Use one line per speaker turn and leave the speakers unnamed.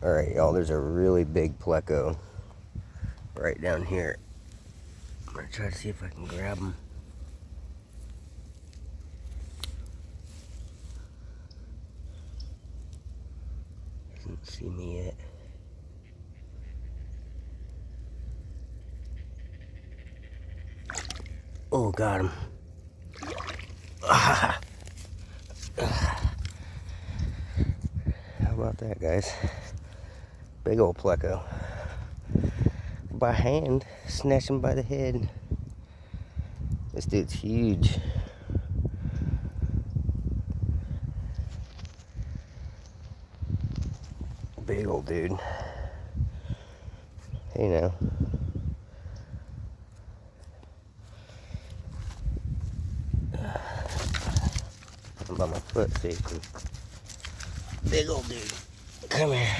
Alright, y'all, there's a really big pleco right down here. I'm gonna try to see if I can grab him. Doesn't see me yet. Oh, got him. How about that, guys? Big old pleco. By hand, snatch him by the head. This dude's huge. Big old dude. Hey now. I'm by my foot safety. Big old dude. Come here.